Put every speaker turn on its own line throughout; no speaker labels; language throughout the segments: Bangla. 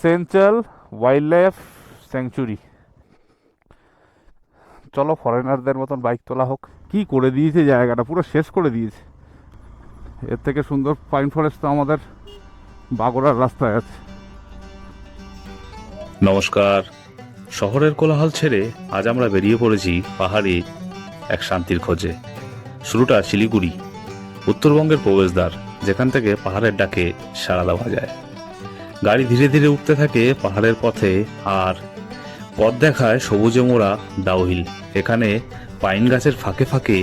সেঞ্চুয়াল ওয়াইল্ড লাইফ স্যাংচুরি। চলো ফরেনারদের মতন বাইক তোলা হোক। কি করে দিয়েছে জায়গাটা, পুরো শেষ করে দিয়েছে। এর থেকে সুন্দর পাইন ফরেস্ট তো আমাদের বাগড়ার রাস্তায় আছে।
নমস্কার। শহরের কোলাহল ছেড়ে আজ আমরা বেরিয়ে পড়েছি পাহাড়ে এক শান্তির খোঁজে। শুরুটা শিলিগুড়ি, উত্তরবঙ্গের প্রবেশদ্বার, যেখান থেকে পাহাড়ের ডাকে সাড়া দেওয়া যায়। গাড়ি ধীরে ধীরে উঠতে থাকে পাহাড়ের পথে, আর পথ দেখায় সবুজে মোড়া ডাউহিল। এখানে পাইন গাছের ফাঁকে ফাঁকে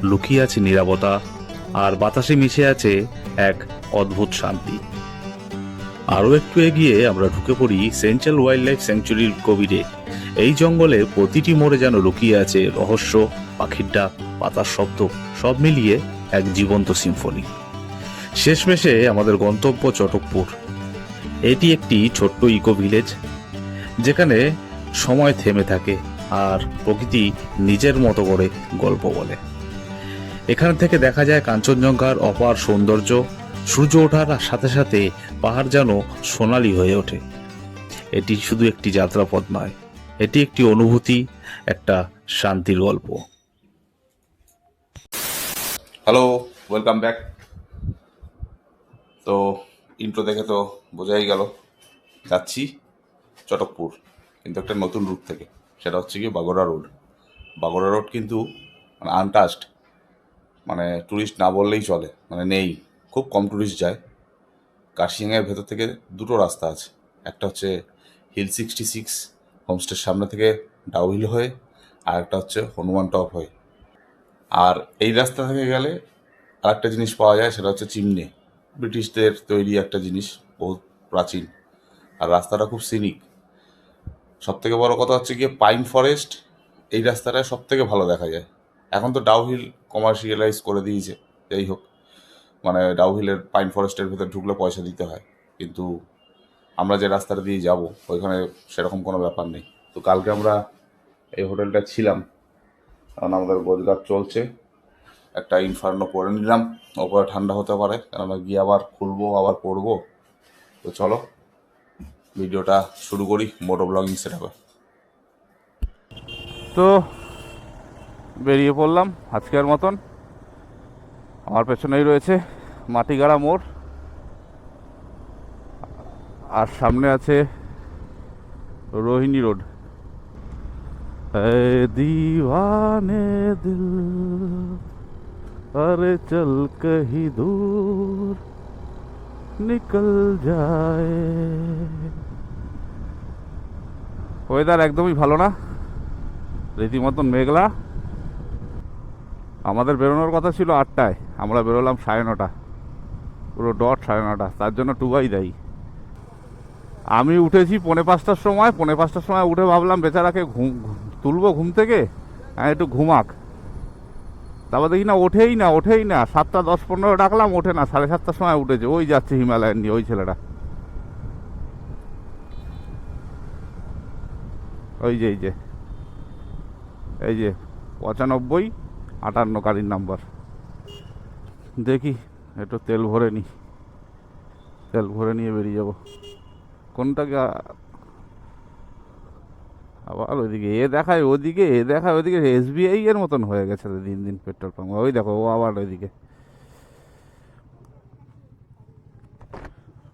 লুকিয়ে আছে নীরবতা, আর বাতাসে মিশে আছে এক অদ্ভুত শান্তি। আরও একটু এগিয়ে আমরা ঢুকে পড়ি সেঞ্চুয়াল ওয়াইল্ড লাইফ স্যাংচুরির গভীরে। এই জঙ্গলে প্রতিটি মোড়ে যেন লুকিয়ে আছে রহস্য, পাখির ডাক, পাতার শব্দ, সব মিলিয়ে এক জীবন্ত সিম্ফনি। শেষমেশে আমাদের গন্তব্য চটকপুর। এটি একটি ছোট্ট ইকো ভিলেজ, যেখানে সময় থেমে থাকে আর প্রকৃতি নিজের মতো করে গল্প বলে। এখান থেকে দেখা যায় কাঞ্চনজঙ্ঘার অপার সৌন্দর্য। সূর্য ওঠার সাথে সাথে পাহাড় যেন সোনালি হয়ে ওঠে। এটি শুধু একটি যাত্রাপথ নয়, এটি একটি অনুভূতি, একটা শান্তির গল্প।
Hello, welcome back. তো ইন্ট্রো দেখে তো বোঝাই গেল যাচ্ছি চটকপুর, কিন্তু একটা নতুন রুট থেকে। সেটা হচ্ছে কি বাগোড়া রোড। বাগোড়া রোড কিন্তু মানে আনটাচড, মানে ট্যুরিস্ট না বললেই চলে, মানে নেই, খুব কম ট্যুরিস্ট যায়। কার্শিয়াংয়ের ভেতর থেকে দুটো রাস্তা আছে। একটা হচ্ছে হিল 66 হোমস্টের সামনে থেকে ডাউহিল হয়ে, আর একটা হচ্ছে হনুমান টপ হয়ে। আর এই রাস্তা থেকে গেলে আরেকটা জিনিস পাওয়া যায়, সেটা হচ্ছে চিমনে। ব্রিটিশদের তৈরি একটা জিনিস, বহুত প্রাচীন, আর রাস্তাটা খুব সিনিক। সব থেকে বড় কথা হচ্ছে গিয়ে পাইন ফরেস্ট এই রাস্তাটায় সব থেকে ভালো দেখা যায়। এখন তো ডাউহিল কমার্শিয়ালাইজ করে দিয়েছে, যাই হোক, মানে ডাউহিলের পাইন ফরেস্টের ভেতর ঢুকলে পয়সা দিতে হয়, কিন্তু আমরা যে রাস্তাটা দিয়ে যাব ওইখানে সেরকম কোনো ব্যাপার নেই। তো কালকে আমরা এই হোটেলটা ছিলাম, কারণ আমাদের গোছগাছ চলছে। একটা ইনফার্নো করে নিলাম, ওপরে ঠান্ডা হতে পারে, কেননা গিয়ে আবার খুলবো আবার পড়বো। তো চলো ভিডিওটা শুরু করি মোটো ব্লগিং সেটআপে।
তো বেরিয়ে পড়লাম আজকের মতন। আমার পেছনেই রয়েছে মাটিগাড়া মোড়, আর সামনে আছে রোহিণী রোড। এ দিওয়ানে দিল আরে চল কহি দূর নিকল যায়। ওয়েদার একদমই ভালো না, রীতিমতন মেঘলা। আমাদের বেরোনোর কথা ছিল 8টায়, আমরা বেরোলাম 9:30, পুরো ডট 9:30। তার জন্য টুবাই দেয়। আমি উঠেছি 4:45টার সময়। 4:45টার সময় উঠে ভাবলাম বেচারাকে তুলবো ঘুম থেকে, একটু ঘুমাক। তারপর দেখি না, ওঠেই না। 7টা 10-15 ডাকলাম, ওঠে না। 7:30টার সময় উঠেছে। ওই যাচ্ছে হিমালয়ান নিয়ে ওই ছেলেটা, ওই যে এই যে 95-58 গাড়ির নাম্বার। দেখি একটু তেল ভরে নিয়ে বেরিয়ে যাব। কোনটাকে আবার ওইদিকে দেখায়, ওদিকে SBI এর মতন হয়ে গেছে দিন দিন পেট্রোল পাম্প। ওই দেখো, ও আবার ওইদিকে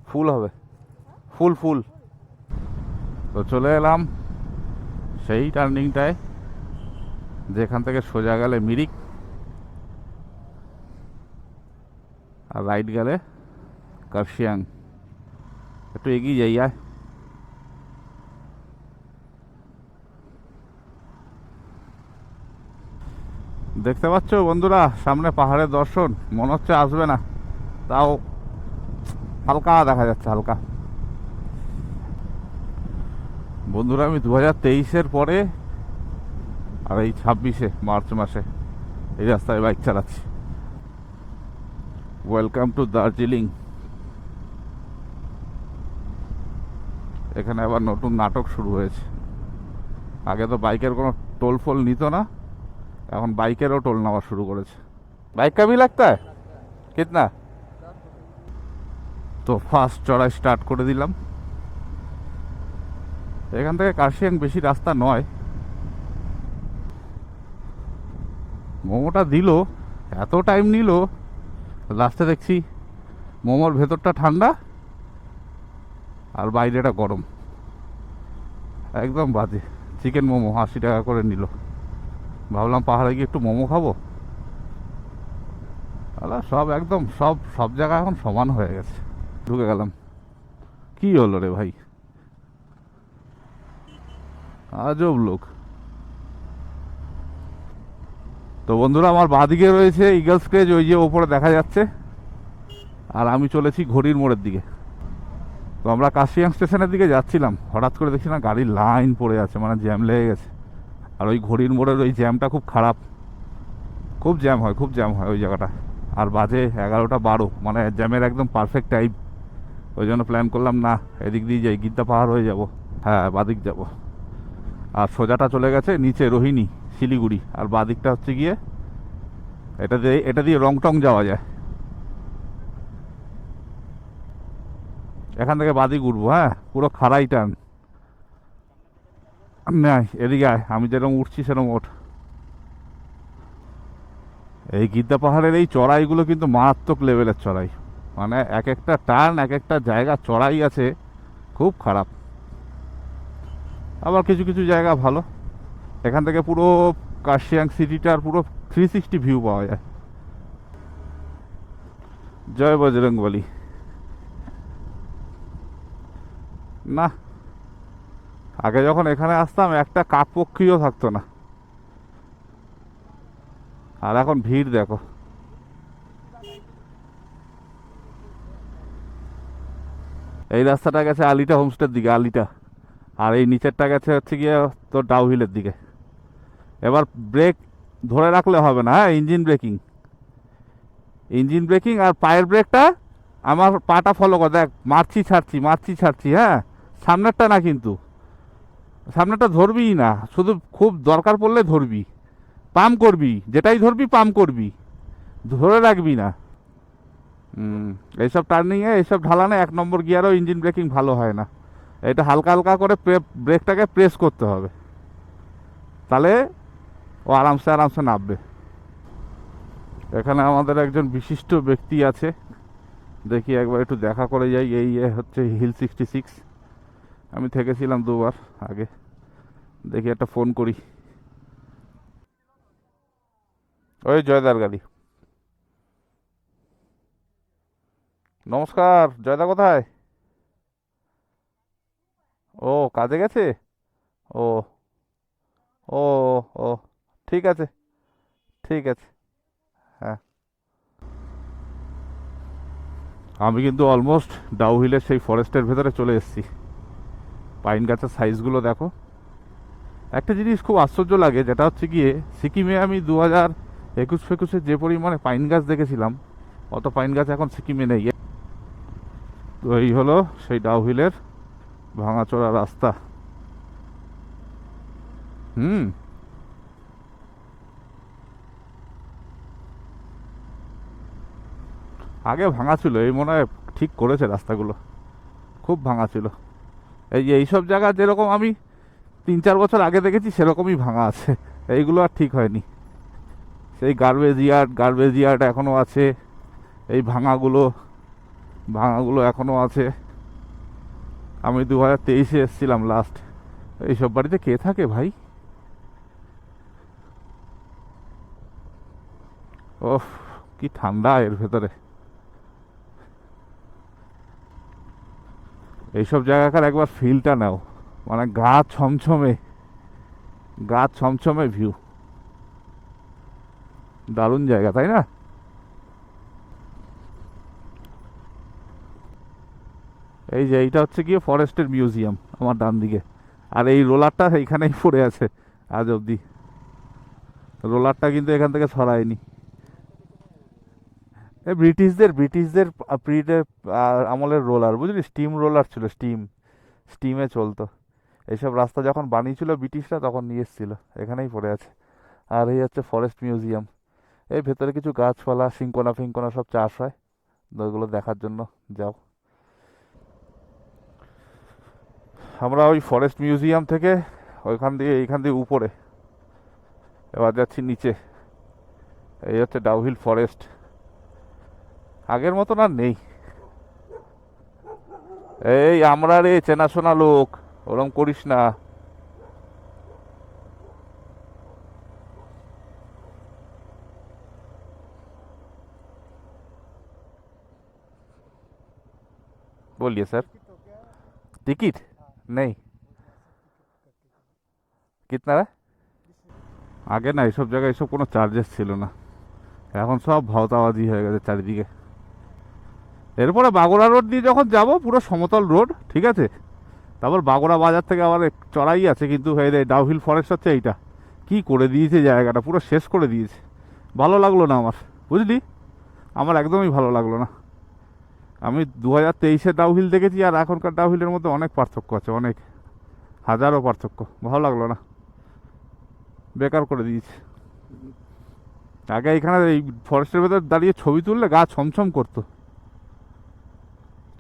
ফুল হবে, ফুল। তো চলে এলাম সেই টার্নিংটায় যেখান থেকে সোজা গেলে মিরিক, আর রাইট গেলে কার্শিয়াং। একটু এগিয়ে যাই। দেখতে পাচ্ছ বন্ধুরা, সামনে পাহাড়ের দর্শন। মনে হচ্ছে আসবে না, তাও হালকা দেখা যাচ্ছে, হালকা। বন্ধুরা, আমি 2023-এর পরে আর এই 26-এ মার্চ মাসে এই রাস্তায় বাইক চালাচ্ছি। Welcome to Darjeeling. এখানে আবার নতুন নাটক শুরু হয়েছে। আগে তো বাইকের কোনো টোল ফোল নিত না, এখন বাইকেরও টোল নেওয়া শুরু করেছে। বাইক কামি লাগতা है कितना? তো ফার্স্ট চড়াই স্টার্ট করে দিলাম। এখান থেকে কার্শিয়াং বেশি রাস্তা নয়। মোমোটা দিল, এত টাইম নিল, লাস্টে দেখছি মোমোর ভেতরটা ঠান্ডা আর বাইরেটা গরম, একদম বাজে। চিকেন মোমো 80 টাকা করে নিল। ভাবলাম পাহাড়ে গিয়ে একটু মোমো খাবো, সব একদম সব সব জায়গা এখন সমান হয়ে গেছে। ঢুকে গেলাম, কি হলো রে ভাই, আজব লোক। তো বন্ধুরা, আমার বাঁদিকে রয়েছে ইগলস ক্রেজ, ওই যে ওপরে দেখা যাচ্ছে, আর আমি চলেছি ঘড়ির মোড়ের দিকে। তো আমরা কাশিয়াং স্টেশনের দিকে যাচ্ছিলাম, হঠাৎ করে দেখছি না গাড়ির লাইন পড়ে আছে, মানে জ্যাম লেগে গেছে। আর ওই ঘড়ির মোড়ের ওই জ্যামটা খুব খারাপ, খুব জ্যাম হয়, খুব জ্যাম হয় ওই জায়গাটা। আর বাজে 11টা 12, মানে জ্যামের একদম পারফেক্ট টাইম। ওই জন্য প্ল্যান করলাম না এদিক দিয়ে যাই, গিদ্দা পাহাড় হয়ে যাব, হ্যাঁ বাদিক যাব। আর সোজাটা চলে গেছে নিচে রোহিণী, শিলিগুড়ি। আর বাদিকটা হচ্ছে গিয়ে এটা দিয়ে রংটং যাওয়া যায়। এখান থেকে বাদিক উঠবো, হ্যাঁ পুরো খাড়াই টান। না এদিকে আয়, আমি যেরকম উঠছি সেরকম ওঠ। এই গিদ্দা পাহাড়ের এই চড়াইগুলো কিন্তু মারাত্মক লেভেলের চড়াই, মানে এক একটা টার্ন, এক একটা জায়গা চড়াই আছে, খুব খারাপ। আবার কিছু কিছু জায়গা ভালো। এখান থেকে পুরো কার্শিয়াং সিটিটার পুরো 360 ভিউ পাওয়া যায়। জয় বজরংবলী। না, আগে যখন এখানে আসতাম একটা কাকপক্ষীও থাকতো না, আর এখন ভিড় দেখো। এই রাস্তাটা গেছে আলিটা হোমস্টের দিকে, আলিটা। আর এই নিচেরটা গেছে হচ্ছে গিয়ে তোর ডাউহিলের দিকে। এবার ব্রেক ধরে রাখলে হবে না, হ্যাঁ ইঞ্জিন ব্রেকিং, ইঞ্জিন ব্রেকিং। আর পায়ের ব্রেকটা আমার পাটা ফলো কর, দেখ মারছি ছাড়ছি, মারছি ছাড়ছি, হ্যাঁ সামনেরটা না, কিন্তু সামনেরটা ধরবিই না, শুধু খুব দরকার পড়লে ধরবি, পাম্প করবি, যেটাই ধরবি পাম্প করবি, ধরে রাখবি না। এইসব টার্নিংয়ে, এইসব ঢালানে 1 নম্বর গিয়ারও ইঞ্জিন ব্রেকিং ভালো হয় না। এটা হালকা হালকা করে ব্রেকটাকে প্রেস করতে হবে, তাহলে ও আরামসে আরামসে নামবে। এখানে আমাদের একজন বিশিষ্ট ব্যক্তি আছে, দেখি একবার একটু দেখা করে যাই। এই হচ্ছে হিল 66, আমি থেকেছিলাম 2বার আগে। দেখি একটা ফোন করি। ওই জয়দার গাড়ি। নমস্কার, জয়দা কোথায়? ও কাজে গেছে, ও ও ও ঠিক আছে, ঠিক আছে, হ্যাঁ। আমি কিন্তু অলমোস্ট ডাউহিলের সেই ফরেস্টের ভেতরে চলে এসেছি। পাইন গাছের সাইজগুলো দেখো। একটা জিনিস খুব আশ্চর্য লাগে, যেটা হচ্ছে গিয়ে সিকিমে আমি 2021-22 যে পরিমাণে পাইন গাছ দেখেছিলাম, অত পাইন গাছ এখন সিকিমে নেই। তো এই হলো সেই ডাউহিলের ভাঙাচোরা রাস্তা। হুম, আগে ভাঙা ছিল, এই মনে হয় ঠিক করেছে রাস্তাগুলো, খুব ভাঙা ছিল। এই যে এইসব জায়গা যেরকম আমি 3-4 বছর আগে দেখেছি সেরকমই ভাঙা আছে, এইগুলো আর ঠিক হয়নি। সেই গার্বেজ ইয়ার্ড এখনও আছে, এই ভাঙাগুলো এখনও আছে। আমি 2023-এ এসেছিলাম লাস্ট। এইসব বাড়িতে কে থাকে ভাই? ওহ, কি ঠান্ডা এর ভেতরে। এইসব জায়গাকার একবার ফিলটা নাও, মানে গা ছমছমে ভিউ, দারুণ জায়গা, তাই না? এই যে এইটা হচ্ছে গিয়ে ফরেস্টের মিউজিয়াম আমার ডান দিকে। আর এই রোলারটা এইখানেই পড়ে আছে আজ অবধি, রোলারটা কিন্তু এখান থেকে সরায়নি। এ ব্রিটিশদের পিরিয়ডের আমলের রোলার, বুঝলি, স্টিম রোলার ছিল, স্টিমে চলতো। এইসব রাস্তা যখন বানিয়েছিল ব্রিটিশরা তখন নিয়ে এসেছিল, এখানেই পড়ে আছে। আর এই হচ্ছে ফরেস্ট মিউজিয়াম। এই ভেতরে কিছু গাছপালা, সিঙ্কোনা ফিঙ্কোনা সব চাষ হয়, তো ওইগুলো দেখার জন্য যাও। আমরা ওই ফরেস্ট মিউজিয়াম থেকে এইখান দিয়ে উপরে এবার যাচ্ছি নিচে। এই হচ্ছে ডাউহিল ফরেস্ট, আগের মতন আর নেই। এই আমরা রে চেনাশোনা লোক, ওরম করিস না। बोलिए सर। टिकट नहीं कितना है? আগে না এইসব জায়গায় এইসব কোনো চার্জেস ছিল না, এখন সব ভাওতাবাজি হয়ে গেছে চারিদিকে। এরপরে বাগোড়া রোড দিয়ে যখন যাব পুরো সমতল রোড, ঠিক আছে। তারপর বাগোড়া বাজার থেকে আবার চড়াই আছে, কিন্তু এই ডাউহিল ফরেস্ট হচ্ছে এইটা। কি করে দিয়েছে জায়গাটা, পুরো শেষ করে দিয়েছে। ভালো লাগলো না আমার, বুঝলি, আমার একদমই ভালো লাগলো না। আমি 2023-এ ডাউহিল দেখেছি আর এখনকার ডাউহিলের মধ্যে অনেক পার্থক্য আছে, অনেক, হাজারো পার্থক্য। ভালো লাগলো না, বেকার করে দিয়েছে। আগে এখানে এই ফরেস্টের ভেতর দাঁড়িয়ে ছবি তুললে গা ছমছম করতো।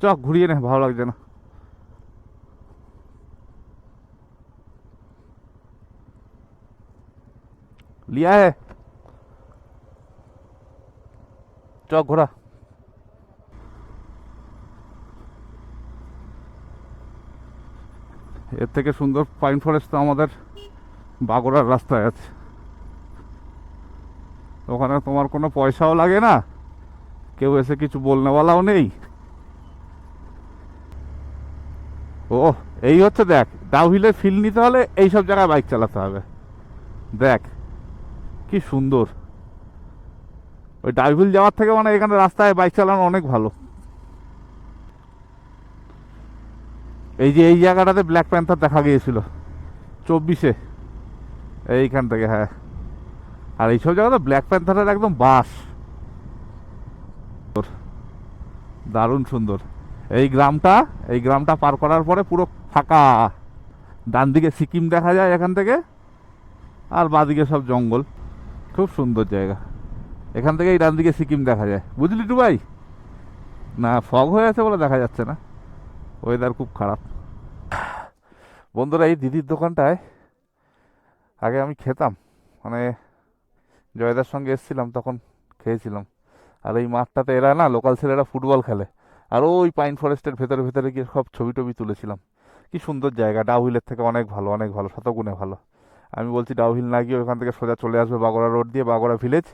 চক ঘুরিয়ে নে, ভালো লাগছে না। লিয়া হে চক ঘোরা। এর থেকে সুন্দর পাইন ফরেস্ট তো আমাদের বাগোড়ার রাস্তায় আছে। ওখানে তোমার কোনো পয়সাও লাগে না, কেউ এসে কিছু বলনেওয়ালাও নেই। ও এই হচ্ছে, দেখ, ডাউহিলের ফিল নিতে হলে এইসব জায়গায় বাইক চালাতে হবে। দেখ কি সুন্দর। ওই ডাউহিল যাওয়ার থেকে মানে এখানে রাস্তায় বাইক চালানো অনেক ভালো। এই যে এই জায়গাটাতে ব্ল্যাক প্যান্থার দেখা গিয়েছিল 24-এ, এইখান থেকে। হ্যাঁ, আর এইসব জায়গাতে ব্ল্যাক প্যান্থারের একদম বাস, দারুণ সুন্দর। এই গ্রামটা পার করার পরে পুরো ফাঁকা, ডান দিকে সিকিম দেখা যায় এখান থেকে, আর বাঁদিকে সব জঙ্গল। খুব সুন্দর জায়গা। এখান থেকে এই ডান দিকে সিকিম দেখা যায়, বুঝলি টু ভাই? না, ফগ হয়ে আছে বলে দেখা যাচ্ছে না, ওয়েদার খুব খারাপ। বন্ধুরা, এই দিদির দোকানটায় আগে আমি খেতাম, মানে জয়দার সঙ্গে এসেছিলাম তখন খেয়েছিলাম। আর এই মাঠটাতে এরা না, লোকাল ছেলেরা ফুটবল খেলে। আর ওই পাইন ফরেস্টের ভেতরে ভেতরে গিয়ে সব ছবি টবি তুলেছিলাম। কি সুন্দর জায়গা, ডাউহিলের থেকে অনেক ভালো, অনেক ভালো, শতগুণে ভালো। আমি বলছি ডাউহিল না গিয়ে ওখান থেকে সোজা চলে আসবে বাগোড়া রোড দিয়ে, বাগোড়া ভিলেজ।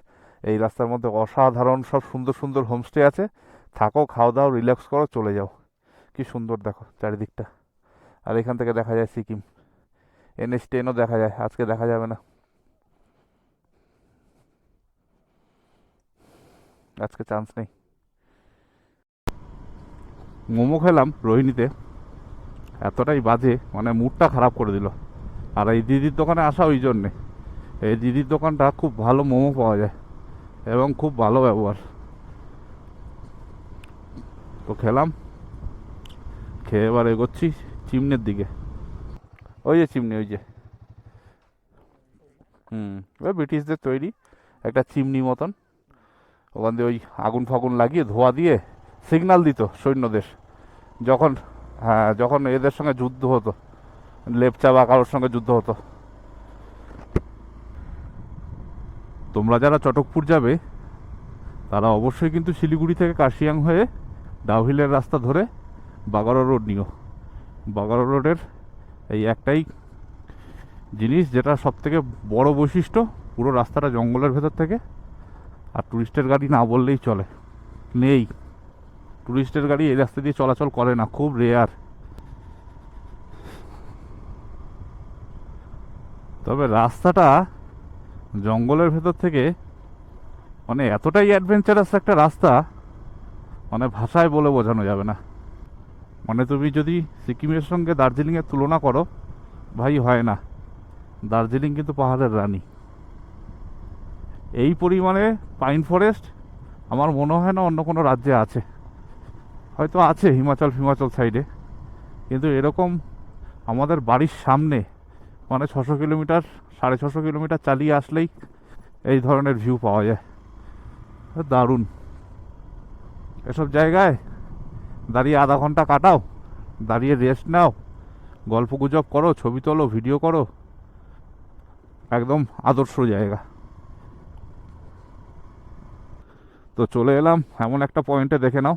এই রাস্তার মধ্যে অসাধারণ সব সুন্দর সুন্দর হোমস্টে আছে, থাকো, খাও দাও, রিল্যাক্স করো, চলে যাও। কি সুন্দর দেখো চারিদিকটা। আর এখান থেকে দেখা যায় সিকিম, NH-10ও দেখা যায়, আজকে দেখা যাবে না, আজকে চান্স নেই। মোমো খেলাম রোহিণীতে, এতটাই বাজে, মানে মুডটা খারাপ করে দিল। আর এই দিদির দোকানে আসা ওই জন্যে, এই দিদির দোকানটা খুব ভালো মোমো পাওয়া যায় এবং খুব ভালো ব্যবহার। তো খেলাম, খেয়ে এবার এগোচ্ছি চিমনের দিকে। ওই যে চিমনি, ওই যে ওই ব্রিটিশদের তৈরি একটা চিমনি মতন। ওখান দিয়ে ওই আগুন ফাগুন লাগিয়ে ধোয়া দিয়ে সিগন্যাল দিত সৈন্যদের, যখন, হ্যাঁ, যখন এদের সঙ্গে যুদ্ধ হতো, লেপচা বা কারোর সঙ্গে যুদ্ধ হতো। তোমরা যারা চটকপুর যাবে তারা অবশ্যই কিন্তু শিলিগুড়ি থেকে কার্শিয়াং হয়ে ডাউহিলের রাস্তা ধরে বাগোড়া রোড নিও। বাগোড়া রোডের এই একটাই জিনিস যেটা সব থেকে বড় বৈশিষ্ট্য, পুরো রাস্তাটা জঙ্গলের ভেতর থেকে। আর টুরিস্টের গাড়ি না বললেই চলে, নেই, টুরিস্টের গাড়ি এই রাস্তা দিয়ে চলাচল করে না, খুব রেয়ার। তবে রাস্তাটা জঙ্গলের ভেতর থেকে মানে এতটাই অ্যাডভেঞ্চারাস একটা রাস্তা, মানে ভাষায় বলে বোঝানো যাবে না। মানে তুমি যদি সিকিমের সঙ্গে দার্জিলিংয়ের তুলনা করো, ভাই হয় না। দার্জিলিং কিন্তু পাহাড়ের রানী। এই পরিমাণে পাইন ফরেস্ট আমার মনে হয় না অন্য কোনো রাজ্যে আছে, হয়তো আছে হিমাচল সাইডে, কিন্তু এরকম আমাদের বাড়ির সামনে, মানে 600 কিলোমিটার 650 কিলোমিটার চালিয়ে আসলেই এই ধরনের ভিউ পাওয়া যায়। দারুণ। এসব জায়গায় দাঁড়িয়ে আধা ঘন্টা কাটাও, দাঁড়িয়ে রেস্ট নাও, গল্প গুজব করো, ছবি তোলো, ভিডিও করো, একদম আদর্শ জায়গা। তো চলে এলাম এমন একটা পয়েন্টে, দেখে নাও,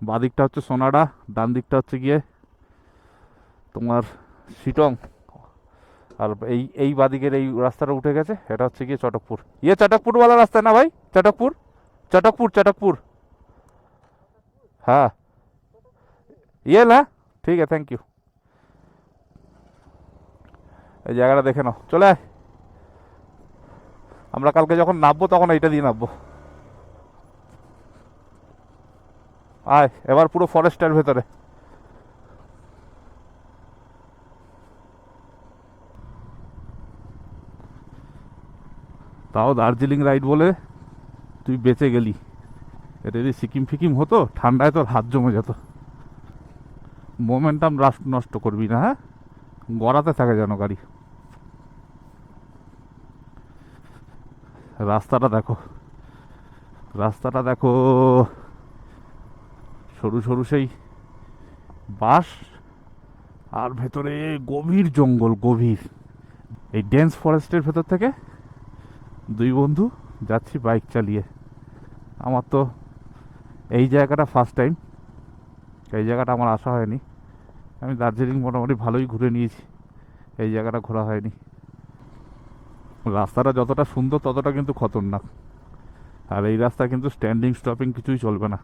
বাদিকটা হচ্ছে সোনাডা, ডান দিকটা হচ্ছে গিয়ে তোমার শিটং, আর এই বাদিকের এই রাস্তাটা উঠে গেছে, এটা হচ্ছে গিয়ে চটকপুর। চটকপুরওয়ালা রাস্তা না ভাই? চটকপুর, চটকপুর, চটকপুর। হ্যাঁ না, ঠিক আছে, থ্যাংক ইউ। এই জায়গাটা দেখে নাও, চলে আয়। আমরা কালকে যখন নামবো তখন এইটা দিয়ে নামবো। আয়, এবার পুরো ফরেস্টের ভেতরে। তাও দার্জিলিং রাইড বলে তুই বেঁচে গেলি। এটা যদি সিকিম ফিকিম হতো, ঠান্ডায় তোর হাত জমে যেত। মোমেন্টাম নষ্ট করবি না, হ্যাঁ? গড়াতে থাকে যেন গাড়ি। রাস্তাটা দেখো, রাস্তাটা দেখো, সরু সরু সেই বাঁশ, আর ভেতরে গভীর জঙ্গল, গভীর। এই ডেন্স ফরেস্টের ভেতর থেকে দুই বন্ধু যাচ্ছি বাইক চালিয়ে। আমার তো এই জায়গাটা ফার্স্ট টাইম, এই জায়গাটা আমার আসা হয়নি। আমি দার্জিলিং মোটামুটি ভালোই ঘুরে নিয়েছি, এই জায়গাটা ঘোরা হয়নি। রাস্তাটা যতটা সুন্দর ততটা কিন্তু খতরনাক। আর এই রাস্তা কিন্তু স্ট্যান্ডিং স্টপিং কিছুই চলবে না।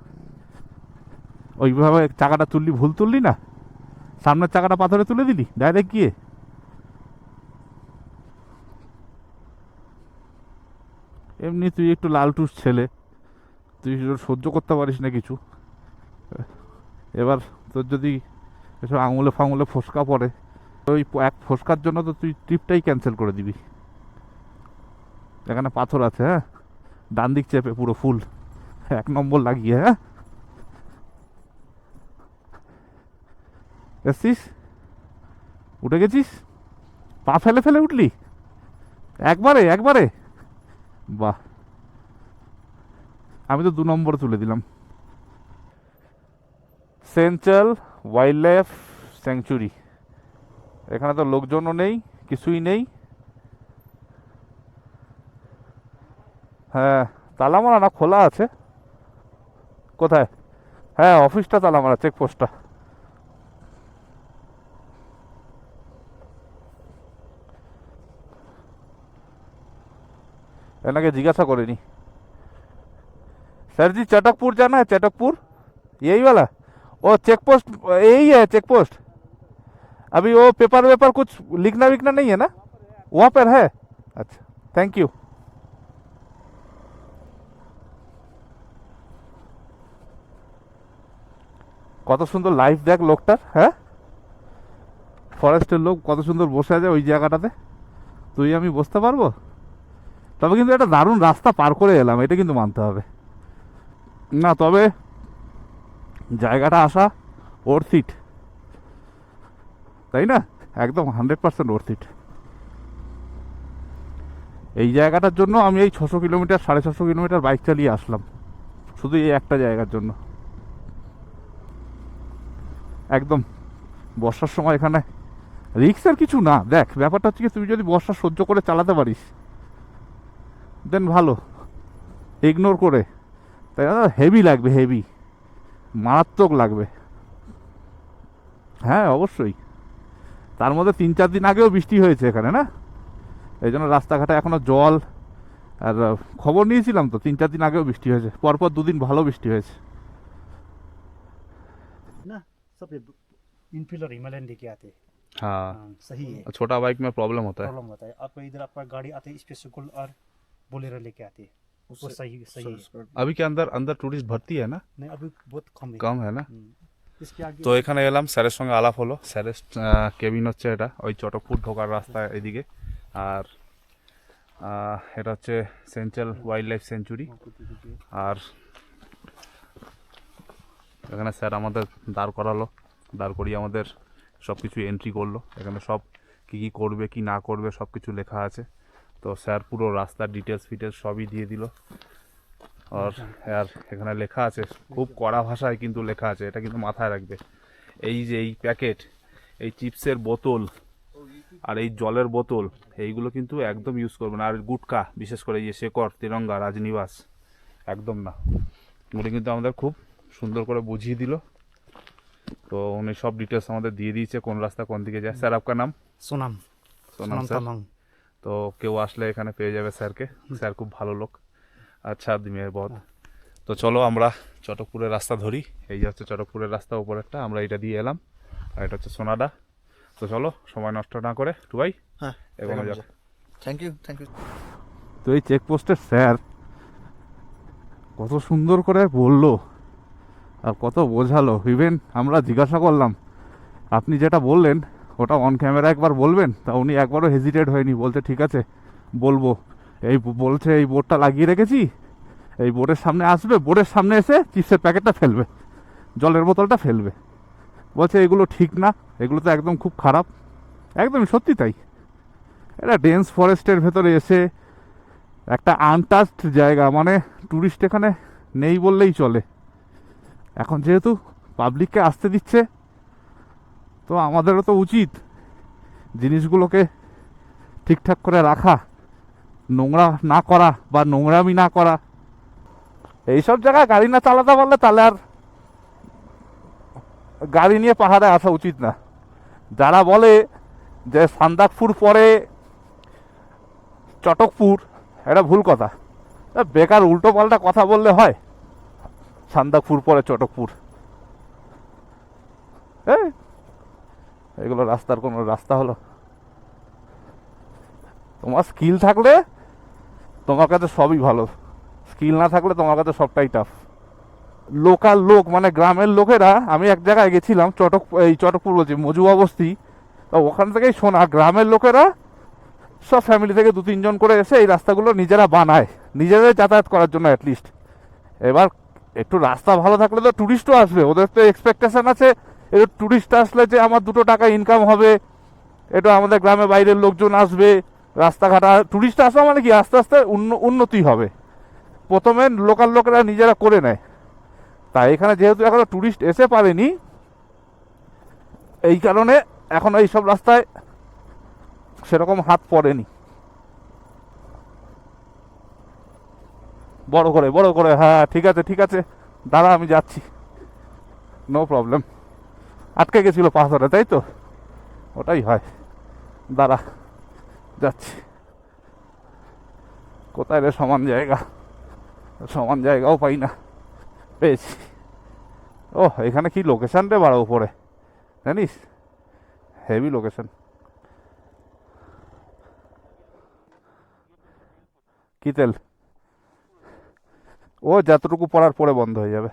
ওইভাবে চাকাটা তুললি, ভুল তুললি না, সামনের চাকাটা পাথরে তুলে দিলি ডাইরেক্ট গিয়ে। এমনি তুই একটু লালটুস ছেলে, তুই সহ্য করতে পারিস না কিছু। এবার তোর যদি এসব আঙুলে ফাঙুলে ফোসকা পড়ে, ওই এক ফোসকার জন্য তো তুই ট্রিপটাই ক্যান্সেল করে দিবি। এখানে পাথর আছে, হ্যাঁ, ডান দিক চেপে পুরো ফুল 1 নম্বর লাগিয়ে। হ্যাঁ, এসছিস, উঠে গেছিস, পা ফেলে ফেলে উঠলি একবারে একবারে, বাহ। আমি তো 2 নম্বর তুলে দিলাম। সেঞ্চুয়াল ওয়াইল্ড লাইফ স্যাংচুরি। এখানে তো লোকজনও নেই, কিছুই নেই। হ্যাঁ, তালা মারা না, খোলা আছে। কোথায়? হ্যাঁ, অফিসটা তালা মারা, চেকপোস্টটা। এনাকে জিজ্ঞাসা করিনি। सर जी चटकपुर जाना है, चटकपुर यही वाला? ओ चेक पोस्ट यही है, चेक पोस्ट। अभी वो पेपर वेपर कुछ लिखना विखना नहीं है ना? वहाँ पर है। अच्छा, थैंक यू। কত সুন্দর লাইফ দেখ লোকটার, হ্যাঁ, ফরেস্টের লোক কত সুন্দর বসে আছে ওই জায়গাটাতে। তুই আমি বসতে পারবো? তবে কিন্তু একটা দারুণ রাস্তা পার করে এলাম, এটা কিন্তু মানতে হবে। না, তবে জায়গাটা আসা ওর সিট, তাই না? একদম 100% ওর সিট। এই জায়গাটার জন্য আমি এই 600 কিলোমিটার 650 কিলোমিটার বাইক চালিয়ে আসলাম, শুধু এই একটা জায়গার জন্য। একদম বর্ষার সময় এখানে রিক্সের কিছু না। দেখ, ব্যাপারটা হচ্ছে কি, তুই যদি বর্ষা সহ্য করে চালাতে পারিস দেন ভালো, ইগনোর করে তাই না, হেভি লাগবে, হেভি মারাত্মক লাগবে। হ্যাঁ অবশ্যই, তার মধ্যে 3-4 দিন আগেও বৃষ্টি হয়েছে এখানে, না? এই জন্য রাস্তাঘাটে এখনো জল। আর খবর নিয়েছিলাম তো, 3-4 দিন আগেও বৃষ্টি হয়েছে, পরপর 2 দিন ভালো বৃষ্টি হয়েছে।
ना सब इनफिलर हिमालयन लेके आते हैं।
हाँ,
सही है,
छोटा बाइक में प्रॉब्लम होता है।
प्रॉब्लम होता है। आपका इधर आपका गाड़ी आते है स्पेसिफिक और बोलेरो लेके आते हैं, वो सही सही है।
अभी के अंदर अंदर टूरिस्ट भर्ती है ना?
नहीं, अभी बहुत कम है।
कम है ना?
इसके आगे
তো এখানে এলাম, স্যারের সঙ্গে আলাপ হলো। স্যারের কেবিন হচ্ছে এটা, ওই চটকপুর ঢোকার রাস্তা এদিকে। আর এটা হচ্ছে সেঞ্চুয়াল ওয়াইল্ড লাইফ সেঞ্চুরি। আর এখানে স্যার আমাদের দাঁড় করালো, দাঁড় করিয়ে আমাদের সব কিছু এন্ট্রি করলো। এখানে সব কী কী করবে কি না করবে সব কিছু লেখা আছে। তো স্যার পুরো রাস্তার ডিটেলস ফিটেলস সবই দিয়ে দিল। আর এখানে লেখা আছে, খুব কড়া ভাষায় কিন্তু লেখা আছে, এটা কিন্তু মাথায় রাখবে। এই যে এই প্যাকেট,
এই চিপসের বোতল আর এই জলের বোতল এইগুলো কিন্তু একদম ইউজ করবে না। আর গুটকা, বিশেষ করে এই যে শেকর, তিরঙ্গা, রাজনিবাস, একদম না। উনি কিন্তু আমাদের খুব সুন্দর করে বুঝিয়ে দিল। তো উনি সব ডিটেলস আমাদের দিয়ে দিয়েছে, কোন রাস্তা কোন দিকে যায়। স্যার আপনার নাম?
सोनम
সোনাম
सोनम
স্যার।
तमंग।
তো কেউ আসলে এখানে পেয়ে যাবে স্যারকে। স্যার খুব ভালো লোক, আচ্ছা আদমি বহুত। তো চলো আমরা চটকপুরের রাস্তা ধরি। এই যে হচ্ছে চটকপুরের রাস্তা, উপরেরটা আমরা এটা দিয়ে এলাম, আর এটা হচ্ছে সোনাডা। তো চলো সময় নষ্ট না করে টুবাই
হ্যাঁ,
এগোনো যাক।
Thank you.
তো এই চেকপোস্টের স্যার কত সুন্দর করে বললো আর কত বোঝালো। ইভেন আমরা জিজ্ঞাসা করলাম আপনি যেটা বললেন ওটা অন ক্যামেরা একবার বলবেন, তা উনি একবারও হেজিটেট হয়নি, বলছে ঠিক আছে বলবো। এই বলছে এই বোর্ডটা লাগিয়ে রেখেছি, এই বোর্ডের সামনে আসবে, বোর্ডের সামনে এসে চিপসের প্যাকেটটা ফেলবে, জলের বোতলটা ফেলবে। বলছে এগুলো ঠিক না, এগুলো তো একদম খুব খারাপ। একদমই সত্যি তাই। এটা ডেন্স ফরেস্টের ভেতরে এসে একটা আনটাচড জায়গা, মানে ট্যুরিস্ট এখানে নেই বললেই চলে। এখন যেহেতু পাবলিককে আসতে দিচ্ছে, তো আমাদেরও তো উচিত জিনিসগুলোকে ঠিকঠাক করে রাখা, নোংরা না করা বা নোংরামি না করা। এইসব জায়গায় গাড়ি না চালাতে পারলে তাহলে আর গাড়ি নিয়ে পাহাড়ে আসা উচিত না। যারা বলে যে সান্দাকপুর পরে চটকপুর, এটা ভুল কথা। বেকার উল্টো পাল্টা কথা বললে হয়? সান্দাকপুর পরে চটকপুর, এগুলো রাস্তার কোনো রাস্তা হলো? তোমার স্কিল থাকলে তোমার কাছে সবই ভালো, স্কিল না থাকলে তোমার কাছে সবটাই টাফ। লোকাল লোক মানে গ্রামের লোকেরা, আমি এক জায়গায় গেছিলাম, চটকপুর বলছি, মজুয়া বস্তি। তো ওখান থেকেই শোনা, গ্রামের লোকেরা সব ফ্যামিলি থেকে 2-3 জন করে এসে এই রাস্তাগুলো নিজেরা বানায়, নিজেদের যাতায়াত করার জন্য অ্যাটলিস্ট। এবার একটু রাস্তা ভালো থাকলে তো ট্যুরিস্টও আসবে, ওদের তো এক্সপেকটেশন আছে একটু ট্যুরিস্ট আসলে যে আমার 2 টাকা ইনকাম হবে, একটু আমাদের গ্রামে বাইরের লোকজন আসবে, রাস্তাঘাট। ট্যুরিস্ট আসা মানে কি আস্তে আস্তে উন্নতি হবে। প্রথমে লোকাল লোকেরা নিজেরা করে নেয়। তাই এখানে যেহেতু এখনো ট্যুরিস্ট এসে পারেনি, এই কারণে এখন এইসব রাস্তায় সেরকম হাত পড়েনি। বড় করে, হ্যাঁ ঠিক আছে দাঁড়া আমি যাচ্ছি, নো প্রবলেম। আটকে গেছিল পাথরে, তাই তো? ওটাই হয়, দাঁড়া যাচ্ছি। কোথায় রে সমান জায়গা? সমান জায়গাও পাই না, পেয়েছি। ও এখানে কি লোকেশন রে বাড়া, উপরে জানিস, হেভি লোকেশন। কি তেল? ও যতটুকু পড়ার পরে বন্ধ হয়ে যাবে।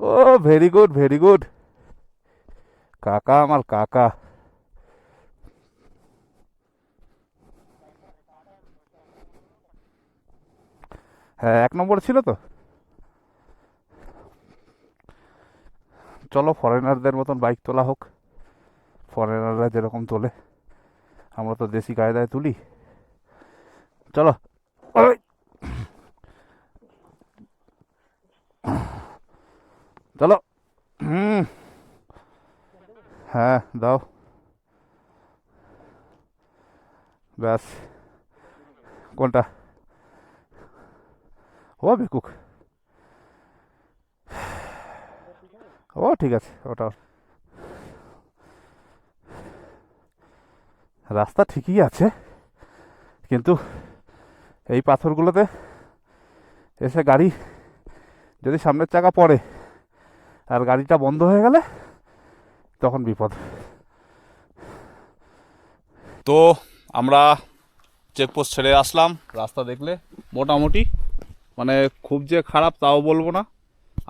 ও ভেরি গুড কাকা, আমার কাকা। হ্যাঁ 1 নম্বর ছিল তো। চলো ফরেনারদের মতন বাইক তোলা হোক, ফরেনাররা যেরকম তোলে আমরা তো দেশি কায়দায় তুলি। চলো ওই, চলো। হ্যাঁ দাও, ব্যাস। কোনটা? ও বেকুক, ও ঠিক আছে ওটা। রাস্তা ঠিকই আছে, কিন্তু এই পাথরগুলোতে এসে গাড়ি যদি সামনের চাকা পড়ে আর গাড়িটা বন্ধ হয়ে গেলে তখন বিপদ। তো আমরা চেকপোস্ট ছেড়ে আসলাম। রাস্তা দেখলে মোটামুটি, মানে খুব যে খারাপ তাও বলবো না,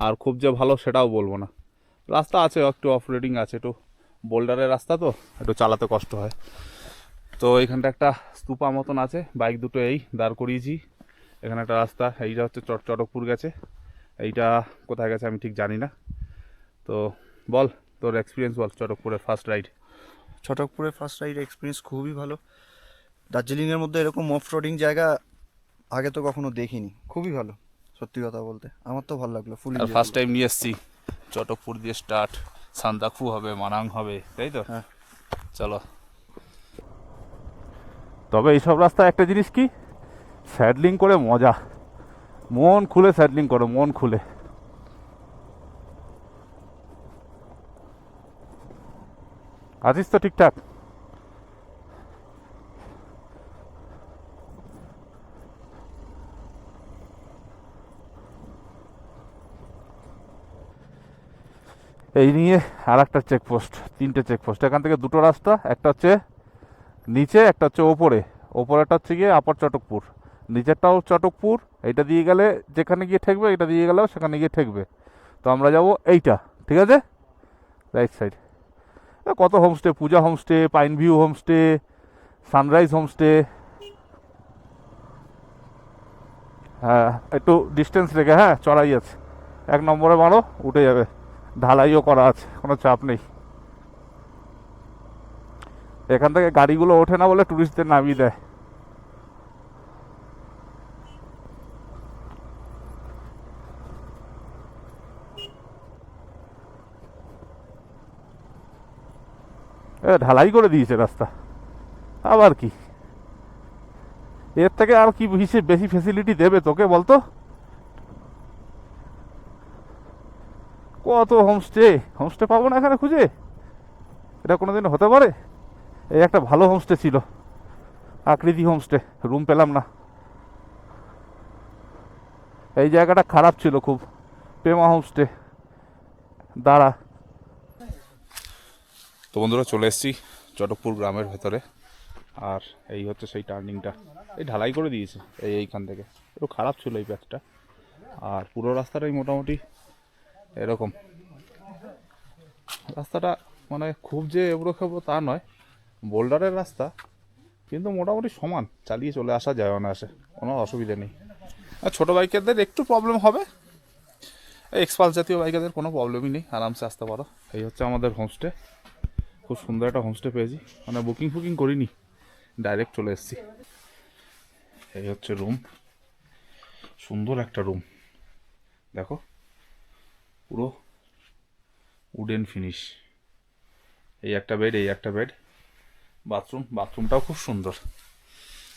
আর খুব যে ভালো সেটাও বলবো না। রাস্তা আছে, একটু অফ রোডিং আছে, একটু বোল্ডারের রাস্তা তো একটু চালাতে কষ্ট হয়। তো এইখানটা একটা স্তূপা মতন আছে, বাইক দুটো এই দাঁড় করিয়েছি। এখানে একটা রাস্তা, এইটা হচ্ছে চটকপুর গেছে, এইটা কোথায় গেছে আমি ঠিক জানি না। তো বল তোর এক্সপিরিয়েন্স বল, চটকপুরের ফার্স্ট রাইড।
চটকপুরের ফার্স্ট রাইড এক্সপিরিয়েন্স খুবই ভালো। দার্জিলিংয়ের মধ্যে এরকম অফ রোডিং জায়গা আগে তো কখনো দেখিনি, খুবই ভালো। সত্যি কথা বলতে আমার তো ভালো লাগলো ফুল
আর ফার্স্ট টাইম নিয়ে এসেছি চটকপুর দিয়ে স্টার্ট, সান্দাকফু হবে, মানাং হবে, তাই তো?
হ্যাঁ।
চলো।
তবে এইসব রাস্তায় একটা জিনিস কি, স্যাডলিং করে মজা, মন খুলে স্যাডলিং করো, মন খুলে। আছিস তো ঠিকঠাক? এই নিয়ে আর একটা চেকপোস্ট, 3টে চেকপোস্ট। এখান থেকে 2টো রাস্তা, একটা হচ্ছে নিচে, একটা হচ্ছে ওপরে। ওপরেটা হচ্ছে গিয়ে আপার চটকপুর, নিচেরটাও চটকপুর। এইটা দিয়ে গেলে যেখানে গিয়ে ঠেকবে, এটা দিয়ে গেলেও সেখানে গিয়ে ঠেকবে। তো আমরা যাব এইটা, ঠিক আছে, রাইট সাইড। কত homestay, Puja homestay, pine view homestay, sunrise homestay. হ্যাঁ, একটু ডিস্টেন্স রেখে, হ্যাঁ চড়াই আছে, 1 নম্বরে মারো, উঠে যাবে। ঢালাইও করা আছে, কোনো চাপ নেই। এখান থেকে গাড়িগুলো ওঠে না বলে টুরিস্টদের নামিয়ে দেয়। ঢালাই করে দিয়েছে রাস্তা, আবার কি এর থেকে আর কি বেশি ফেসিলিটি দেবে তোকে বলতো? কত হোমস্টে, হোমস্টে পাবো না এখানে খুঁজে? এটা কোনোদিন হতে পারে? এই একটা ভালো হোমস্টে ছিল, আকৃতি হোমস্টে, রুম পেলাম না। এই জায়গাটা খারাপ ছিল খুব, পেমা হোমস্টে। দাঁড়া।
তো বন্ধুরা চলে এসেছি চটকপুর গ্রামের ভেতরে, আর এই হচ্ছে সেই টার্নিংটা। এই ঢালাই করে দিয়েছে এইখান থেকে, একটু খারাপ ছিল এই প্যাচটা। আর পুরো রাস্তাটাই মোটামুটি এরকম। রাস্তাটা মানে খুব যে এবড়ো খেবড়ো তা নয়, বোল্ডারের রাস্তা, কিন্তু মোটামুটি সমান, চালিয়ে চলে আসা যায় অনায়াসে, কোনো অসুবিধা নেই। আর ছোটো বাইকারদের একটু প্রবলেম হবে, এক্সপালস জাতীয় বাইকারদের কোনো প্রবলেমই নেই, আরামসে আসতে পারো। এই হচ্ছে আমাদের হোমস্টে, খুব সুন্দর একটা হোমস্টে পেয়েছি, মানে বুকিং করিনি, ডাইরেক্ট চলে এসেছি। এই হচ্ছে রুম, সুন্দর একটা রুম, দেখো পুরো উডেন ফিনিশ। এই একটা বেড, এই একটা বেড, বাথরুমটাও খুব সুন্দর।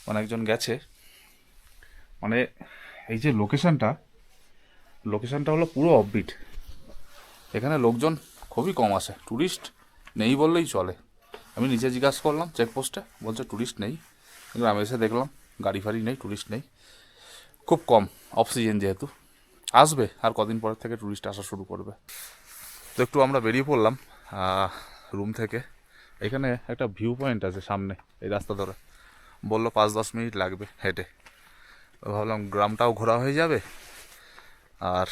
অনেকজন গেছে, মানে এই যে লোকেশনটা হলো পুরো অফবিট। এখানে লোকজন খুবই কম আসে, ট্যুরিস্ট নেই বললেই চলে। আমি নিচে জিজ্ঞাসা করলাম চেকপোস্টে, বলছে ট্যুরিস্ট নেই, কিন্তু আমি এসে দেখলাম গাড়ি ফাড়ি নেই, ট্যুরিস্ট নেই, খুব কম। অফ সিজন যেহেতু, আসবে আর কদিন পরের থেকে ট্যুরিস্ট আসা শুরু করবে। তো একটু আমরা বেরিয়ে পড়লাম রুম থেকে। এখানে একটা ভিউ পয়েন্ট আছে সামনে, এই রাস্তা ধরে, বললো 5-10 মিনিট লাগবে হেঁটে। ভাবলাম গ্রামটাও ঘোরা হয়ে যাবে, আর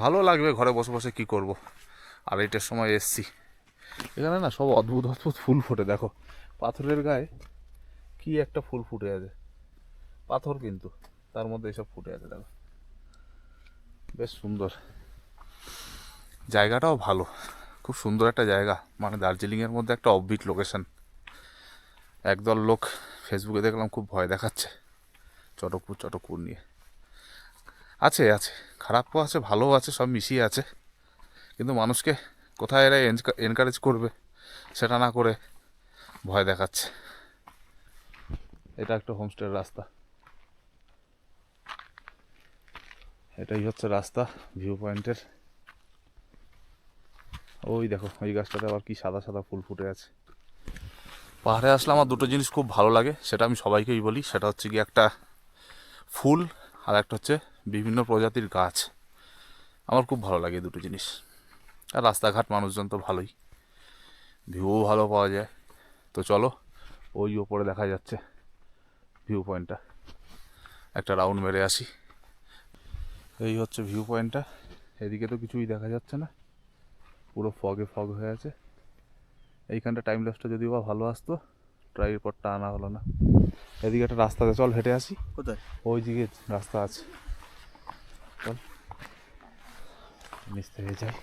ভালো লাগবে ঘরে বসে বসে কী করব। আর এইটার সময় এসছি, এখানে না সব অদ্ভুত ফুল ফোটে, দেখো পাথরের গায়ে কি একটা ফুল ফুটে আছে, পাথর কিন্তু তার মধ্যে এসব ফুটে আছে, দেখো বেশ সুন্দর। জায়গাটাও ভালো, খুব সুন্দর একটা জায়গা, মানে দার্জিলিংয়ের মধ্যে একটা অফবিট লোকেশন। একদল লোক ফেসবুকে দেখলাম খুব ভয় দেখাচ্ছে চটকপুর নিয়ে। আছে খারাপও আছে, ভালোও আছে, সব মিশিয়ে আছে। কিন্তু মানুষকে কোথায় এরা এনকারেজ করবে সেটা না করে ভয় দেখাচ্ছে। এটা একটা হোমস্টের রাস্তা, এটাই হচ্ছে রাস্তা ভিউ পয়েন্টের। ওই দেখো ওই গাছটাতে আবার কি সাদা সাদা ফুল ফুটে আছে। পাহাড়ে আসলে আমার দুটো জিনিস খুব ভালো লাগে, সেটা আমি সবাইকেই বলি, সেটা হচ্ছে কি একটা ফুল, আর একটা হচ্ছে বিভিন্ন প্রজাতির গাছ। আমার খুব ভালো লাগে দুটো জিনিস। আর রাস্তাঘাট মানুষজন তো ভালোই, ভিউও ভালো পাওয়া যায়। তো চলো, ওই ওপরে দেখা যাচ্ছে ভিউ পয়েন্টটা, একটা রাউন্ড মেরে আসি। এই হচ্ছে ভিউ পয়েন্টটা, এদিকে তো কিছুই দেখা যাচ্ছে না, পুরো ফগ হয়ে আছে। এইখানটা টাইম ল্যাপসটা যদিও বা ভালো আসতো, ট্রাইপডটা আনা হলো না। এদিকে একটা রাস্তাতে চল হেঁটে আসি,
কোথায়?
ওই দিকে রাস্তা আছে, চল নিচ থেকে যাই।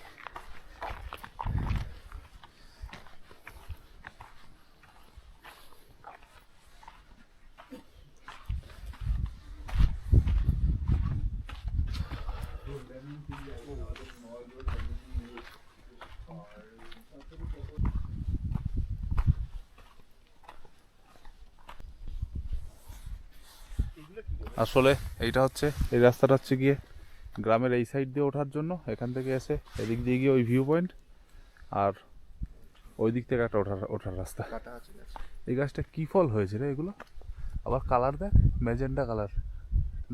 আসলে এইটা হচ্ছে, এই রাস্তাটা হচ্ছে গিয়ে গ্রামের এই সাইড দিয়ে ওঠার জন্য, এখান থেকে এসে এদিক দিয়ে গিয়ে ওই ভিউ পয়েন্ট, আর ওই দিক থেকে একটা ওঠার রাস্তা।
কাটা আছে গাছ।
এই গাছটা কি ফল হয়েছে রে এগুলো? আবার কালার দেখ, ম্যাজেন্টা কালার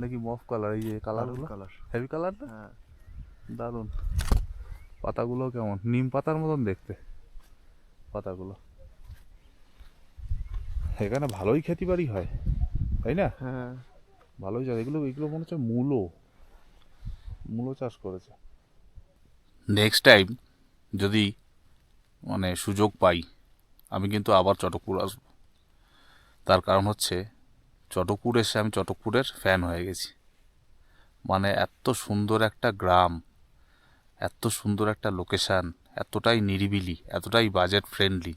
নাকি মফ কালার, এই যে কালারগুলো
কালার।
হেভি কালার না?
হ্যাঁ।
দারুণ। পাতাগুলো কেমন নিম পাতার মতন দেখতে পাতাগুলো। এখানে ভালোই খেতে বাড়ি হয়, তাই না?
হ্যাঁ।
ভালোই চাষ। এগুলো এগুলো মনে হচ্ছে মূলো চাষ করেছে।
নেক্সট টাইম যদি মানে সুযোগ পাই, আমি কিন্তু আবার চটকপুর আসবো। তার কারণ হচ্ছে চটকপুর এসে আমি চটকপুরের ফ্যান হয়ে গেছি। মানে এত সুন্দর একটা গ্রাম, এত সুন্দর একটা লোকেশান, এতটাই নিরিবিলি, এতটাই বাজেট ফ্রেন্ডলি,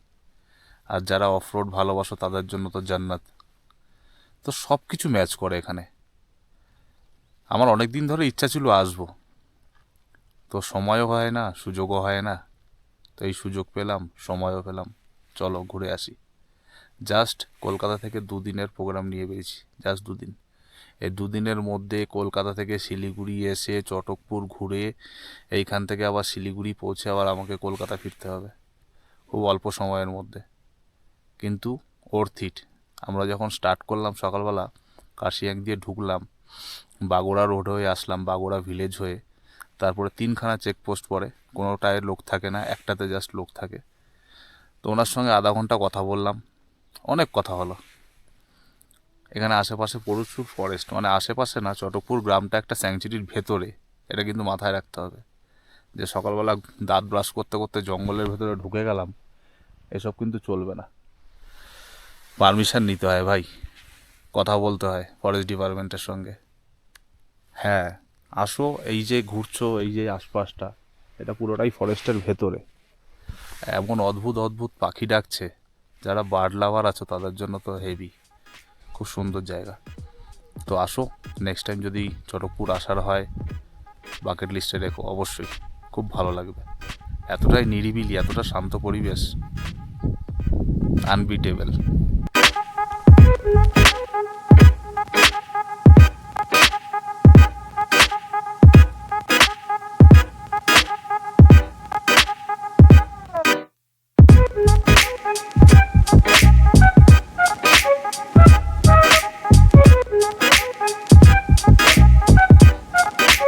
আর যারা অফ রোড ভালোবাসো তাদের জন্য তো জান্নাত। তো সব কিছু ম্যাচ করে এখানে। আমার অনেক দিন ধরে ইচ্ছা ছিল আসবো, তো সময়ও হয় না, সুযোগও হয় না। তো এই সুযোগ পেলাম, সময়ও পেলাম, চলো ঘুরে আসি। জাস্ট কলকাতা থেকে 2 দিনের প্রোগ্রাম নিয়ে বেরিয়েছি, জাস্ট 2 দিন। এই 2 দিনের মধ্যে কলকাতা থেকে শিলিগুড়ি এসে চটকপুর ঘুরে, এইখান থেকে আবার শিলিগুড়ি পৌঁছে আবার আমাকে কলকাতা ফিরতে হবে খুব অল্প সময়ের মধ্যে। কিন্তু ওর্থ ইট। আমরা যখন স্টার্ট করলাম সকালবেলা, কাশিয়াং দিয়ে ঢুকলাম, বাগোড়া রোড হয়ে আসলাম, বাগোড়া ভিলেজ হয়ে, তারপরে 3খানা চেকপোস্ট পরে, কোনোটায় লোক থাকে না, একটাতে জাস্ট লোক থাকে। তো ওনার সঙ্গে আধা ঘন্টা কথা বললাম, অনেক কথা হলো। এখানে আশেপাশে প্রচুর ফরেস্ট, মানে আশেপাশে না, চটকপুর গ্রামটা একটা স্যাংচুরির ভেতরে, এটা কিন্তু মাথায় রাখতে হবে। যে সকালবেলা দাঁত ব্রাশ করতে করতে জঙ্গলের ভেতরে ঢুকে গেলাম, এসব কিন্তু চলবে না। পারমিশন নিতে হয় ভাই, কথা বলতে হয় ফরেস্ট ডিপার্টমেন্টের সঙ্গে। হ্যাঁ, আসো, এই যে ঘুরছো, এই যে আশপাশটা, এটা পুরোটাই ফরেস্টের ভেতরে। এমন অদ্ভুত অদ্ভুত পাখি ডাকছে, যারা বার্ড লাভার আছো তাদের জন্য তো হেভি, খুব সুন্দর জায়গা। তো আসো, নেক্সট টাইম যদি চটকপুর আসার হয়, বাকেট লিস্টে রেখো অবশ্যই, খুব ভালো লাগবে। এতটাই নিরিবিলি, এতটা শান্ত পরিবেশ, আনবিটেবল।